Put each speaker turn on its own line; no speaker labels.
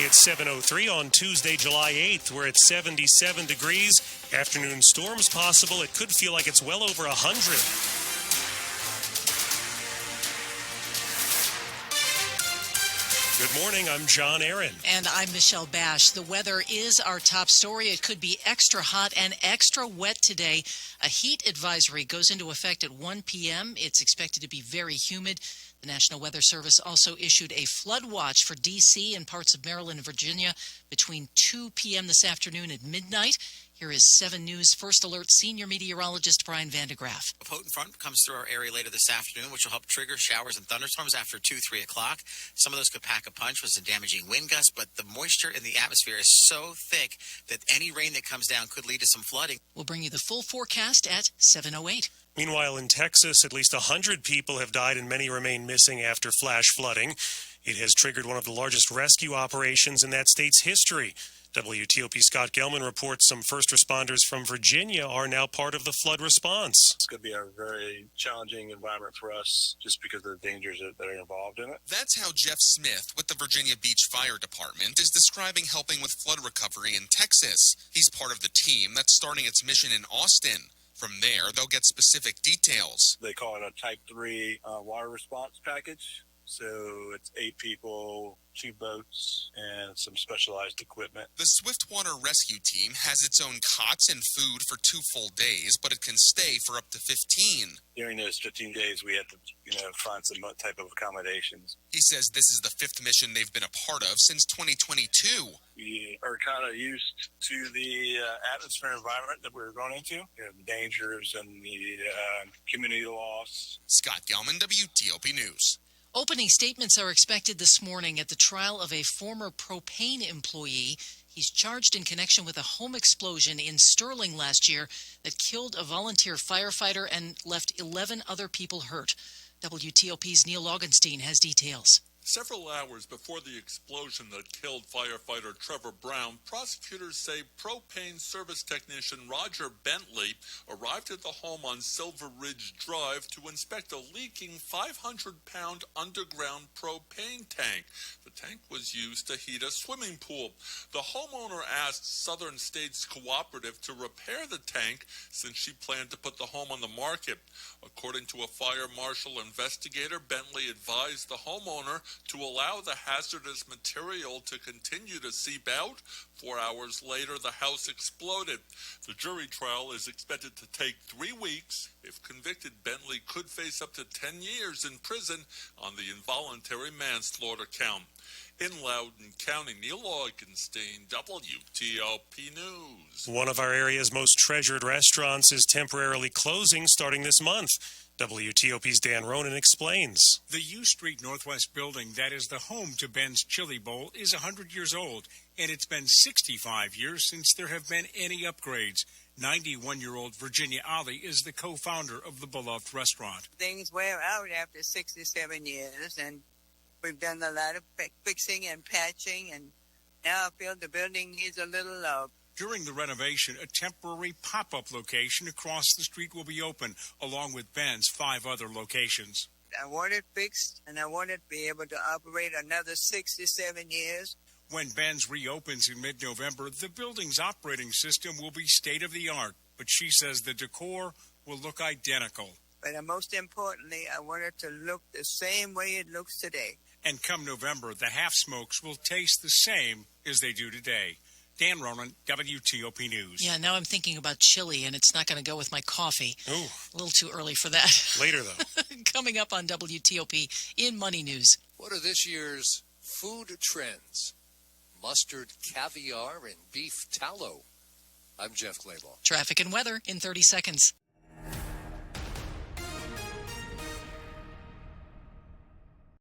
It's 7:03 on Tuesday, July 8th. We're at 77 degrees. Afternoon storms possible. It could feel like it's well over 100. Good morning, I'm John Aaron.
And I'm Michelle Basch. The weather is our top story. It could be extra hot and extra wet today. A heat advisory goes into effect at 1 p.m. It's expected to be very humid. The National Weather Service also issued a flood watch for D.C. and parts of Maryland and Virginia between 2 p.m. this afternoon and midnight. Here is 7 News First Alert senior meteorologist Brian Vandegraff.
A potent front comes through our area later this afternoon, which will help trigger showers and thunderstorms after 2, 3 o'clock. Some of those could pack a punch with some damaging wind gusts, but the moisture in the atmosphere is so thick that any rain that comes down could lead to some flooding.
We'll bring you the full forecast at 7:08.
Meanwhile, in Texas, at least 100 people have died and many remain missing after flash flooding. It has triggered one of the largest rescue operations in that state's history. WTOP Scott Gelman reports some first responders from Virginia are now part of the flood response.
It's going to be a very challenging environment for us just because of the dangers that are involved in it.
That's how Jeff Smith with the Virginia Beach Fire Department is describing helping with flood recovery in Texas. He's part of the team that's starting its mission in Austin. From there, they'll get specific details.
They call it a Type 3 water response package. So it's 8 people, 2 boats, and some specialized equipment.
The Swiftwater Rescue Team has its own cots and food for 2 full days, but it can stay for up to 15.
During those 15 days, we had to, find some type of accommodations.
He says this is the 5th mission they've been a part of since 2022.
We are kind of used to the atmosphere environment that we're going into, the dangers and the community loss.
Scott Gelman, WTOP News.
Opening statements are expected this morning at the trial of a former propane employee. He's charged in connection with a home explosion in Sterling last year that killed a volunteer firefighter and left 11 other people hurt. WTOP's Neil Augenstein has details.
Several hours before the explosion that killed firefighter Trevor Brown, prosecutors say propane service technician Roger Bentley arrived at the home on Silver Ridge Drive to inspect a leaking 500-pound underground propane tank. The tank was used to heat a swimming pool. The homeowner asked Southern States Cooperative to repair the tank since she planned to put the home on the market. According to a fire marshal investigator, Bentley advised the homeowner to allow the hazardous material to continue to seep out. 4 hours later, the house exploded. The jury trial is expected to take 3 weeks. If convicted, Bentley could face up to 10 years in prison on the involuntary manslaughter count. In Loudoun County, Neil Augenstein, WTOP News.
One of our area's most treasured restaurants is temporarily closing starting this month. WTOP's Dan Ronan explains.
The U Street Northwest building that is the home to Ben's Chili Bowl is 100 years old, and it's been 65 years since there have been any upgrades. 91-year-old Virginia Ollie is the co-founder of the beloved restaurant.
Things wear out after 67 years, and we've done a lot of fixing and patching, and now I feel the building needs a little love.
During the renovation, a temporary pop-up location across the street will be open, along with Ben's 5 other locations.
I want it fixed, and I want it to be able to operate another 67 years.
When Ben's reopens in mid-November, the building's operating system will be state-of-the-art, but she says the decor will look identical.
But most importantly, I want it to look the same way it looks today.
And come November, the half-smokes will taste the same as they do today. Dan Ronan, WTOP News.
Yeah, now I'm thinking about chili, and it's not going to go with my coffee.
Ooh.
A little too early for that.
Later, though.
Coming up on WTOP in Money News.
What are this year's food trends? Mustard, caviar, and beef tallow. I'm Jeff Claybaugh.
Traffic and weather in 30 seconds.